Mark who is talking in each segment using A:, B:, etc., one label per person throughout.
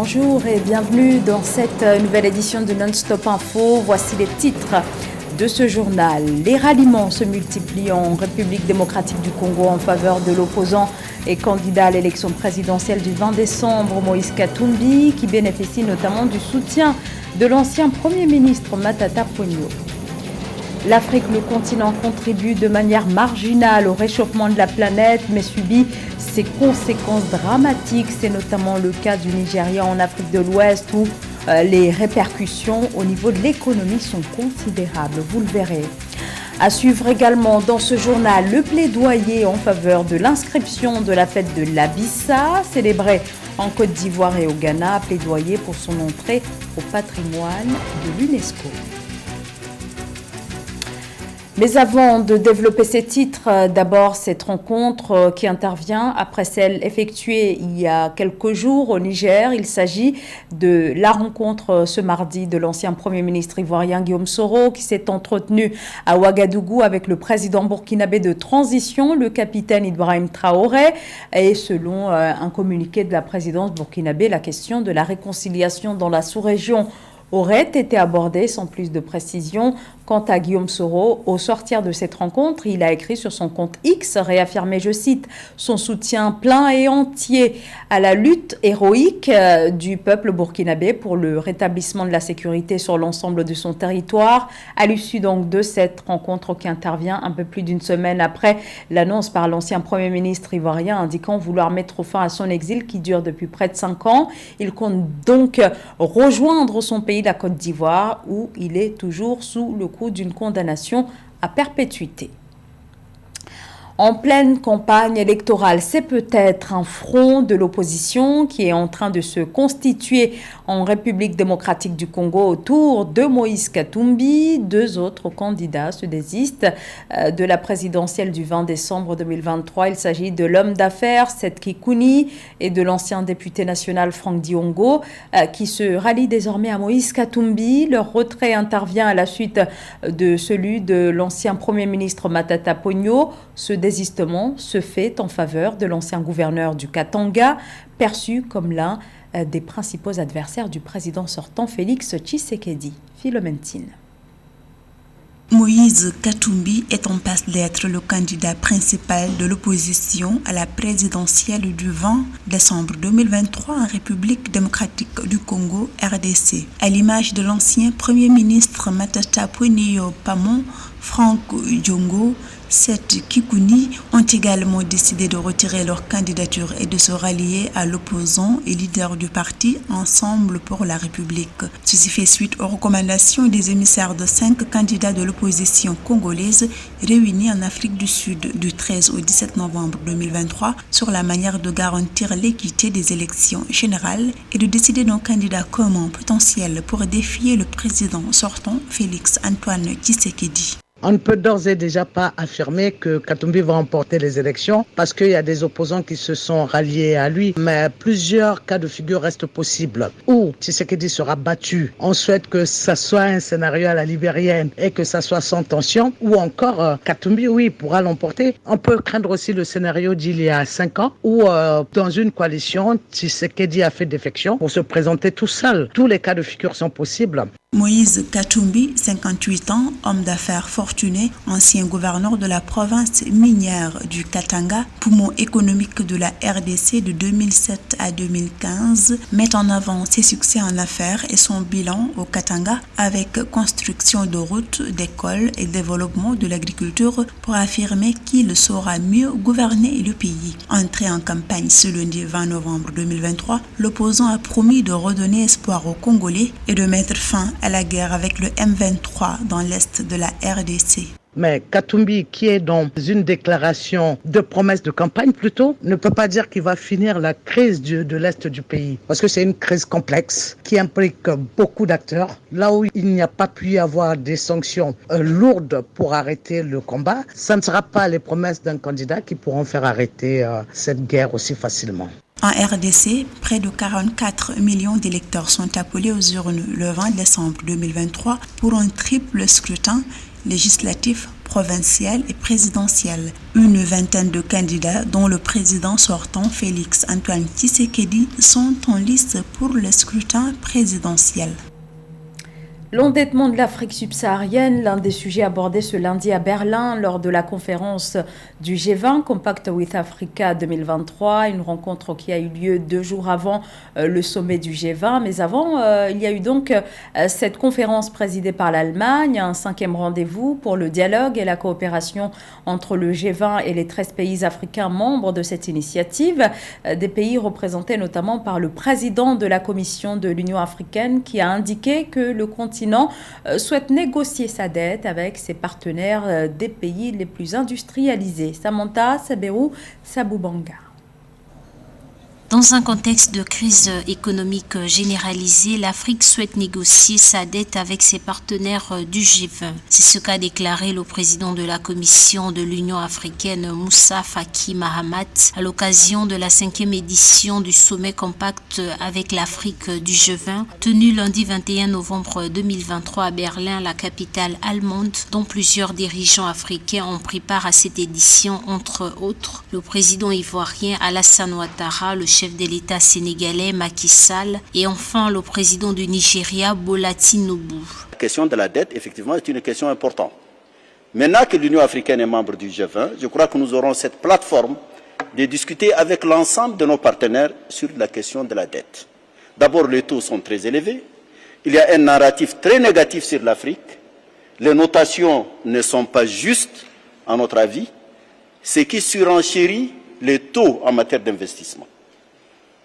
A: Bonjour et bienvenue dans cette nouvelle édition de Non-Stop Info. Voici les titres de ce journal. Les ralliements se multiplient en République démocratique du Congo en faveur de l'opposant et candidat à l'élection présidentielle du 20 décembre, Moïse Katumbi, qui bénéficie notamment du soutien de l'ancien Premier ministre Matata Ponyo. L'Afrique, le continent, contribue de manière marginale au réchauffement de la planète, mais subit ses conséquences dramatiques. C'est notamment le cas du Nigeria en Afrique de l'Ouest où les répercussions au niveau de l'économie sont considérables, vous le verrez. À suivre également dans ce journal le plaidoyer en faveur de l'inscription de la fête de l'Abissa, célébrée en Côte d'Ivoire et au Ghana, plaidoyer pour son entrée au patrimoine de l'UNESCO. Mais avant de développer ces titres, d'abord cette rencontre qui intervient après celle effectuée il y a quelques jours au Niger. Il s'agit de la rencontre ce mardi de l'ancien Premier ministre ivoirien Guillaume Soro qui s'est entretenu à Ouagadougou avec le président burkinabé de transition, le capitaine Ibrahim Traoré. Et selon un communiqué de la présidence burkinabé, la question de la réconciliation dans la sous-région aurait été abordé sans plus de précision. Quant à Guillaume Soro, au sortir de cette rencontre, il a écrit sur son compte X, réaffirmé, je cite, son soutien plein et entier à la lutte héroïque du peuple burkinabé pour le rétablissement de la sécurité sur l'ensemble de son territoire. À l'issue donc de cette rencontre qui intervient un peu plus d'une semaine après l'annonce par l'ancien Premier ministre ivoirien indiquant vouloir mettre fin à son exil qui dure depuis près de 5 ans. Il compte donc rejoindre son pays, la Côte d'Ivoire, où il est toujours sous le coup d'une condamnation à perpétuité. En pleine campagne électorale, c'est peut-être un front de l'opposition qui est en train de se constituer en République démocratique du Congo autour de Moïse Katumbi. 2 autres candidats se désistent de la présidentielle du 20 décembre 2023. Il s'agit de l'homme d'affaires Seth Kikouni et de l'ancien député national Franck Diongo qui se rallient désormais à Moïse Katumbi. Leur retrait intervient à la suite de celui de l'ancien Premier ministre Matata Ponyo. Ce désistement se fait en faveur de l'ancien gouverneur du Katanga, perçu comme l'un des principaux adversaires du président sortant Félix Tshisekedi. Philomène Tine.
B: Moïse Katumbi est en passe d'être le candidat principal de l'opposition à la présidentielle du 20 décembre 2023 en République démocratique du Congo, RDC. À l'image de l'ancien Premier ministre Matata Ponyo Pamon, Franck Diongo, Seth Kikouni ont également décidé de retirer leur candidature et de se rallier à l'opposant et leader du parti Ensemble pour la République. Ceci fait suite aux recommandations des émissaires de 5 candidats de l'opposition congolaise réunis en Afrique du Sud du 13 au 17 novembre 2023 sur la manière de garantir l'équité des élections générales et de décider d'un candidat commun potentiel pour défier le président sortant Félix Antoine Tshisekedi.
C: On ne peut d'ores et déjà pas affirmer que Katumbi va remporter les élections parce qu'il y a des opposants qui se sont ralliés à lui. Mais plusieurs cas de figure restent possibles. Ou Tshisekedi sera battu. On souhaite que ça soit un scénario à la libérienne et que ça soit sans tension. Ou encore Katumbi, oui, pourra l'emporter. On peut craindre aussi le scénario d'il y a 5 ans où dans une coalition, Tshisekedi a fait défection pour se présenter tout seul. Tous les cas de figure sont possibles.
B: Moïse Katumbi, 58 ans, homme d'affaires fortuné, ancien gouverneur de la province minière du Katanga, poumon économique de la RDC de 2007 à 2015, met en avant ses succès en affaires et son bilan au Katanga avec construction de routes, d'écoles et développement de l'agriculture pour affirmer qu'il saura mieux gouverner le pays. Entré en campagne ce lundi 20 novembre 2023, l'opposant a promis de redonner espoir aux Congolais et de mettre fin à la guerre avec le M23 dans l'est de la RDC.
C: Mais Katumbi, qui est dans une déclaration de promesse de campagne plutôt, ne peut pas dire qu'il va finir la crise de l'Est du pays. Parce que c'est une crise complexe qui implique beaucoup d'acteurs. Là où il n'y a pas pu y avoir des sanctions lourdes pour arrêter le combat, ça ne sera pas les promesses d'un candidat qui pourront faire arrêter cette guerre aussi facilement.
B: En RDC, près de 44 millions d'électeurs sont appelés aux urnes le 20 décembre 2023 pour un triple scrutin législatif provinciales et présidentielles. Une vingtaine de candidats, dont le président sortant Félix Antoine Tshisekedi, sont en liste pour le scrutin présidentiel.
A: L'endettement de l'Afrique subsaharienne, l'un des sujets abordés ce lundi à Berlin lors de la conférence du G20 Compact with Africa 2023, une rencontre qui a eu lieu 2 jours avant le sommet du G20. Mais avant, il y a eu donc cette conférence présidée par l'Allemagne, un 5e rendez-vous pour le dialogue et la coopération entre le G20 et les 13 pays africains membres de cette initiative. Des pays représentés notamment par le président de la Commission de l'Union africaine qui a indiqué que le continent souhaite négocier sa dette avec ses partenaires des pays les plus industrialisés. Samantha Saberou Saboubanga.
D: Dans un contexte de crise économique généralisée, l'Afrique souhaite négocier sa dette avec ses partenaires du G20. C'est ce qu'a déclaré le président de la Commission de l'Union africaine, Moussa Faki Mahamat, à l'occasion de la 5e édition du sommet compact avec l'Afrique du G20, tenu lundi 21 novembre 2023 à Berlin, la capitale allemande, dont plusieurs dirigeants africains ont pris part à cette édition, entre autres le président ivoirien Alassane Ouattara, le chef de l'État sénégalais Macky Sall et enfin le président du Nigeria Bola Tinubu.
E: La question de la dette, effectivement, est une question importante. Maintenant que l'Union africaine est membre du G20, je crois que nous aurons cette plateforme de discuter avec l'ensemble de nos partenaires sur la question de la dette. D'abord, les taux sont très élevés. Il y a un narratif très négatif sur l'Afrique. Les notations ne sont pas justes, à notre avis, ce qui surenchérit les taux en matière d'investissement.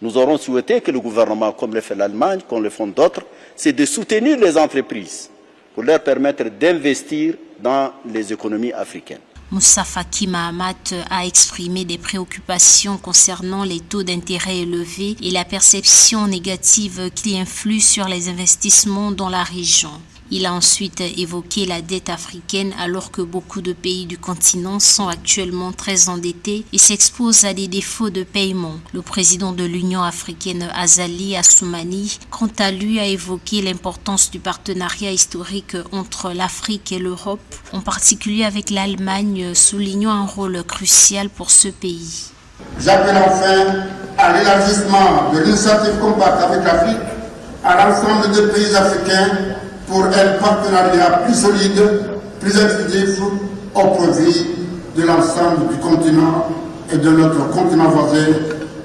E: Nous aurons souhaité que le gouvernement, comme le fait l'Allemagne, comme le font d'autres, c'est de soutenir les entreprises pour leur permettre d'investir dans les économies africaines.
D: Moussa Faki Mahamat a exprimé des préoccupations concernant les taux d'intérêt élevés et la perception négative qui influe sur les investissements dans la région. Il a ensuite évoqué la dette africaine alors que beaucoup de pays du continent sont actuellement très endettés et s'exposent à des défauts de paiement. Le président de l'Union africaine Azali Assoumani, quant à lui, a évoqué l'importance du partenariat historique entre l'Afrique et l'Europe, en particulier avec l'Allemagne, soulignant un rôle crucial pour ce pays.
F: J'appelle enfin à l'élargissement de l'initiative Compact avec l'Afrique à l'ensemble des pays africains pour un partenariat plus solide, plus inclusif au profit de l'ensemble du continent et de notre continent voisin,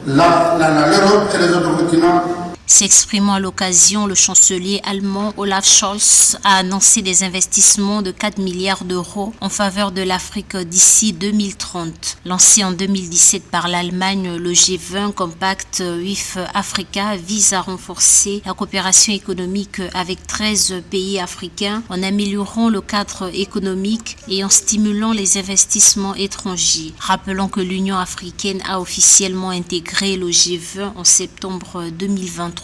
F: l'Europe et les autres continents.
D: S'exprimant à l'occasion, le chancelier allemand Olaf Scholz a annoncé des investissements de 4 milliards d'euros en faveur de l'Afrique d'ici 2030. Lancé en 2017 par l'Allemagne, le G20 Compact with Africa vise à renforcer la coopération économique avec 13 pays africains en améliorant le cadre économique et en stimulant les investissements étrangers. Rappelons que l'Union africaine a officiellement intégré le G20 en septembre 2023.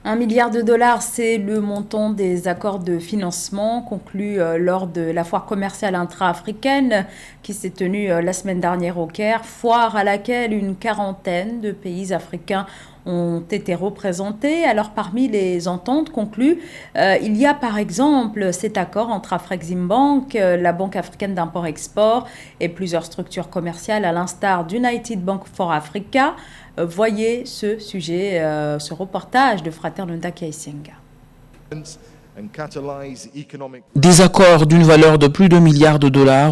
A: 1 milliard de dollars, c'est le montant des accords de financement conclus lors de la foire commerciale intra-africaine qui s'est tenue la semaine dernière au Caire, foire à laquelle une quarantaine de pays africains ont été représentés. Alors parmi les ententes conclues, il y a par exemple cet accord entre Afreximbank, la Banque africaine d'import-export et plusieurs structures commerciales à l'instar d'United Bank for Africa. Voyez ce sujet, ce reportage de Fraternunda Kaisenga.
G: Des accords d'une valeur de plus de $1 milliard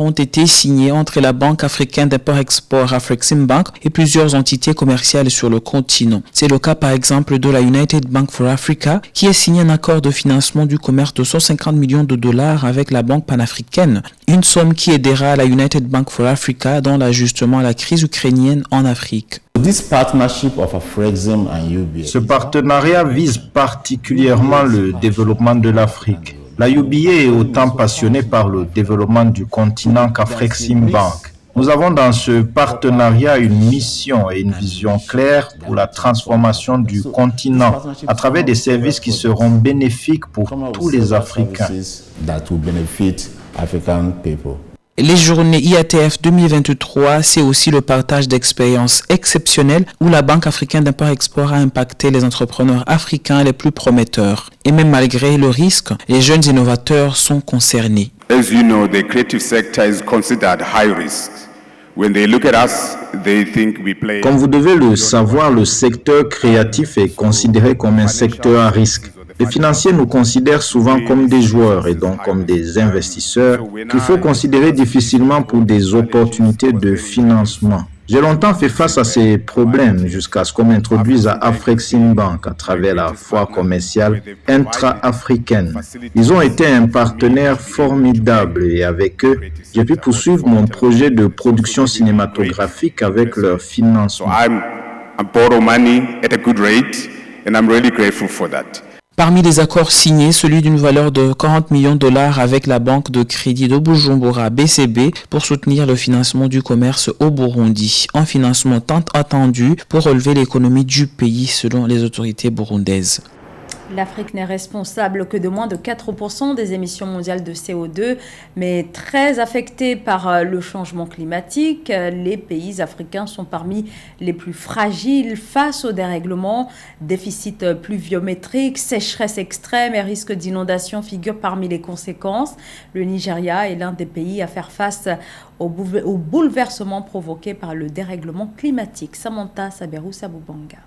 G: ont été signés entre la Banque africaine d'import-export Afreximbank et plusieurs entités commerciales sur le continent. C'est le cas par exemple de la United Bank for Africa qui a signé un accord de financement du commerce de $150 millions avec la Banque panafricaine, une somme qui aidera la United Bank for Africa dans l'ajustement à la crise ukrainienne en Afrique.
H: Ce partenariat vise particulièrement le développement de l'Afrique. La UBA est autant passionnée par le développement du continent qu'Afreximbank. Nous avons dans ce partenariat une mission et une vision claire pour la transformation du continent à travers des services qui seront bénéfiques pour tous les Africains.
G: Les journées IATF 2023, c'est aussi le partage d'expériences exceptionnelles où la Banque africaine d'import-export a impacté les entrepreneurs africains les plus prometteurs. Et même malgré le risque, les jeunes innovateurs sont concernés.
I: As you know, the creative sector is considered high risk. When they look at us, they think we play.
H: Comme vous devez le savoir, le secteur créatif est considéré comme un secteur à risque. Les financiers nous considèrent souvent comme des joueurs et donc comme des investisseurs qu'il faut considérer difficilement pour des opportunités de financement. J'ai longtemps fait face à ces problèmes jusqu'à ce qu'on m'introduise à Afreximbank à travers la foire commerciale intra-africaine. Ils ont été un partenaire formidable et avec eux, j'ai pu poursuivre mon projet de production cinématographique avec leur financement.
I: I borrow money at a good rate and I'm really grateful for that.
G: Parmi les accords signés, celui d'une valeur de 40 millions de dollars avec la banque de crédit de Bujumbura, BCB, pour soutenir le financement du commerce au Burundi. Un financement tant attendu pour relever l'économie du pays selon les autorités burundaises.
A: L'Afrique n'est responsable que de moins de 4% des émissions mondiales de CO2, mais très affectée par le changement climatique. Les pays africains sont parmi les plus fragiles face au dérèglement. Déficit pluviométrique, sécheresse extrême et risque d'inondation figurent parmi les conséquences. Le Nigeria est l'un des pays à faire face au bouleversement provoqué par le dérèglement climatique. Samantha Saberou-Sabubanga.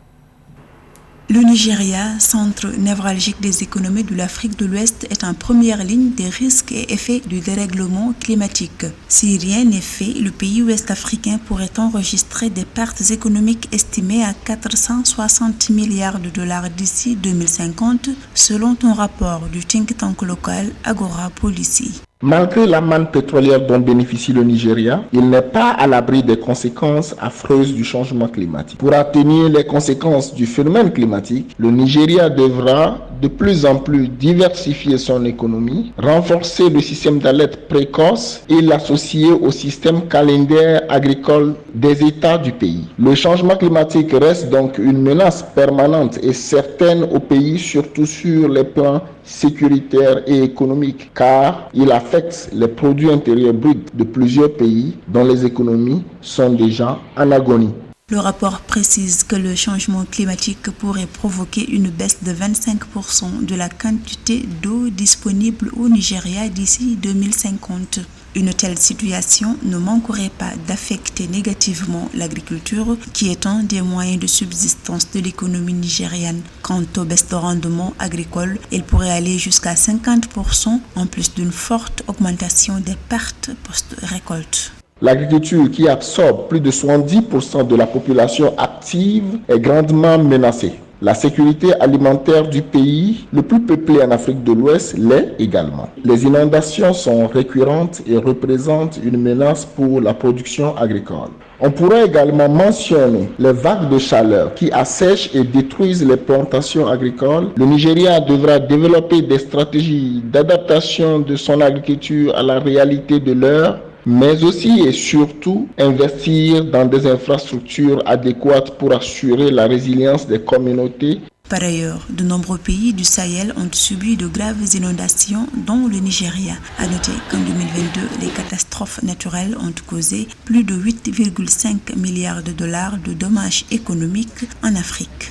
B: Le Nigeria, centre névralgique des économies de l'Afrique de l'Ouest, est en première ligne des risques et effets du dérèglement climatique. Si rien n'est fait, le pays ouest-africain pourrait enregistrer des pertes économiques estimées à 460 milliards de dollars d'ici 2050, selon un rapport du think tank local Agora Policy.
J: Malgré la manne pétrolière dont bénéficie le Nigeria, il n'est pas à l'abri des conséquences affreuses du changement climatique. Pour atténuer les conséquences du phénomène climatique, le Nigeria devra de plus en plus diversifier son économie, renforcer le système d'alerte précoce et l'associer au système calendaire agricole des États du pays. Le changement climatique reste donc une menace permanente et certaine au pays, surtout sur les plans sécuritaire et économique, car il affecte les produits intérieurs bruts de plusieurs pays dont les économies sont déjà en agonie.
B: Le rapport précise que le changement climatique pourrait provoquer une baisse de 25% de la quantité d'eau disponible au Nigeria d'ici 2050. Une telle situation ne manquerait pas d'affecter négativement l'agriculture, qui est un des moyens de subsistance de l'économie nigériane. Quant aux baisses de rendement agricole, elle pourrait aller jusqu'à 50%, en plus d'une forte augmentation des pertes post-récolte.
J: L'agriculture, qui absorbe plus de 70% de la population active, est grandement menacée. La sécurité alimentaire du pays, le plus peuplé en Afrique de l'Ouest, l'est également. Les inondations sont récurrentes et représentent une menace pour la production agricole. On pourrait également mentionner les vagues de chaleur qui assèchent et détruisent les plantations agricoles. Le Nigeria devra développer des stratégies d'adaptation de son agriculture à la réalité de l'heure, mais aussi et surtout investir dans des infrastructures adéquates pour assurer la résilience des communautés.
B: Par ailleurs, de nombreux pays du Sahel ont subi de graves inondations, dont le Nigeria. À noter qu'en 2022, les catastrophes naturelles ont causé plus de 8,5 milliards de dollars de dommages économiques en Afrique.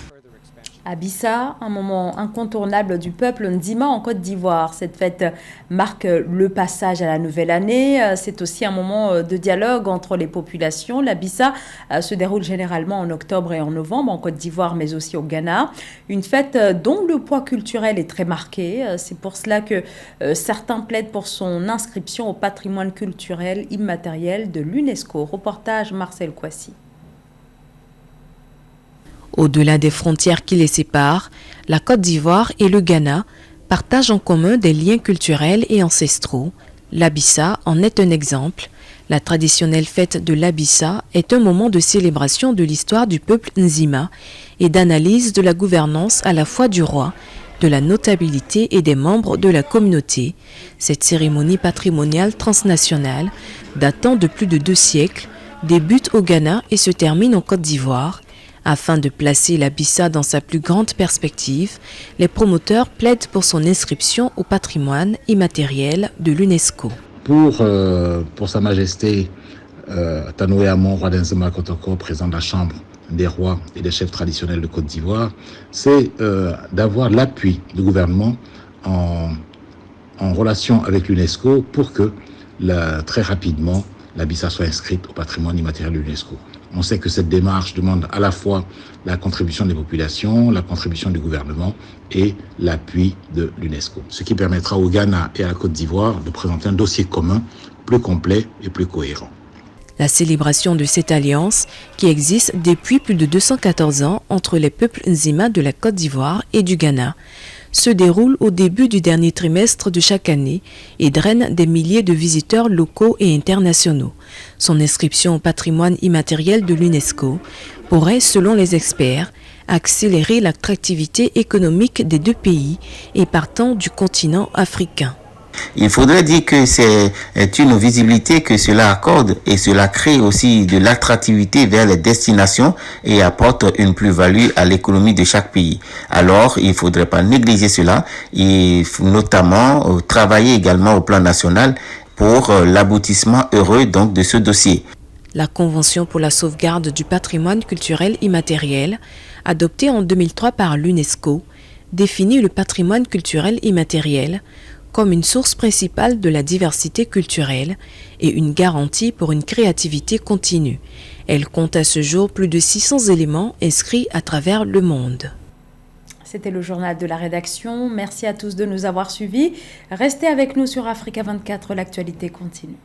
A: À Bissa, un moment incontournable du peuple Ndima en Côte d'Ivoire. Cette fête marque le passage à la nouvelle année. C'est aussi un moment de dialogue entre les populations. La Bissa se déroule généralement en octobre et en novembre en Côte d'Ivoire, mais aussi au Ghana. Une fête dont le poids culturel est très marqué. C'est pour cela que certains plaident pour son inscription au patrimoine culturel immatériel de l'UNESCO. Reportage Marcel Kouassi.
K: Au-delà des frontières qui les séparent, la Côte d'Ivoire et le Ghana partagent en commun des liens culturels et ancestraux. L'Abissa en est un exemple. La traditionnelle fête de l'Abissa est un moment de célébration de l'histoire du peuple Nzima et d'analyse de la gouvernance à la fois du roi, de la notabilité et des membres de la communauté. Cette cérémonie patrimoniale transnationale, datant de plus de 2 siècles, débute au Ghana et se termine en Côte d'Ivoire. Afin de placer l'Abissa dans sa plus grande perspective, les promoteurs plaident pour son inscription au patrimoine immatériel de l'UNESCO.
L: Pour Sa Majesté Tanoé Amon, roi d'Nzima Kotoko, président de la Chambre des rois et des chefs traditionnels de Côte d'Ivoire, c'est d'avoir l'appui du gouvernement en en relation avec l'UNESCO pour que très rapidement la Bissa soit inscrite au patrimoine immatériel de l'UNESCO. On sait que cette démarche demande à la fois la contribution des populations, la contribution du gouvernement et l'appui de l'UNESCO. Ce qui permettra au Ghana et à la Côte d'Ivoire de présenter un dossier commun plus complet et plus cohérent.
K: La célébration de cette alliance, qui existe depuis plus de 214 ans entre les peuples Nzima de la Côte d'Ivoire et du Ghana, se déroule au début du dernier trimestre de chaque année et draine des milliers de visiteurs locaux et internationaux. Son inscription au patrimoine immatériel de l'UNESCO pourrait, selon les experts, accélérer l'attractivité économique des deux pays et partant du continent africain.
M: Il faudrait dire que c'est une visibilité que cela accorde et cela crée aussi de l'attractivité vers les destinations et apporte une plus-value à l'économie de chaque pays. Alors, il ne faudrait pas négliger cela et notamment travailler également au plan national pour l'aboutissement heureux donc de ce dossier.
K: La Convention pour la sauvegarde du patrimoine culturel immatériel, adoptée en 2003 par l'UNESCO, définit le patrimoine culturel immatériel comme une source principale de la diversité culturelle et une garantie pour une créativité continue. Elle compte à ce jour plus de 600 éléments inscrits à travers le monde.
A: C'était le journal de la rédaction. Merci à tous de nous avoir suivis. Restez avec nous sur Africa 24, l'actualité continue.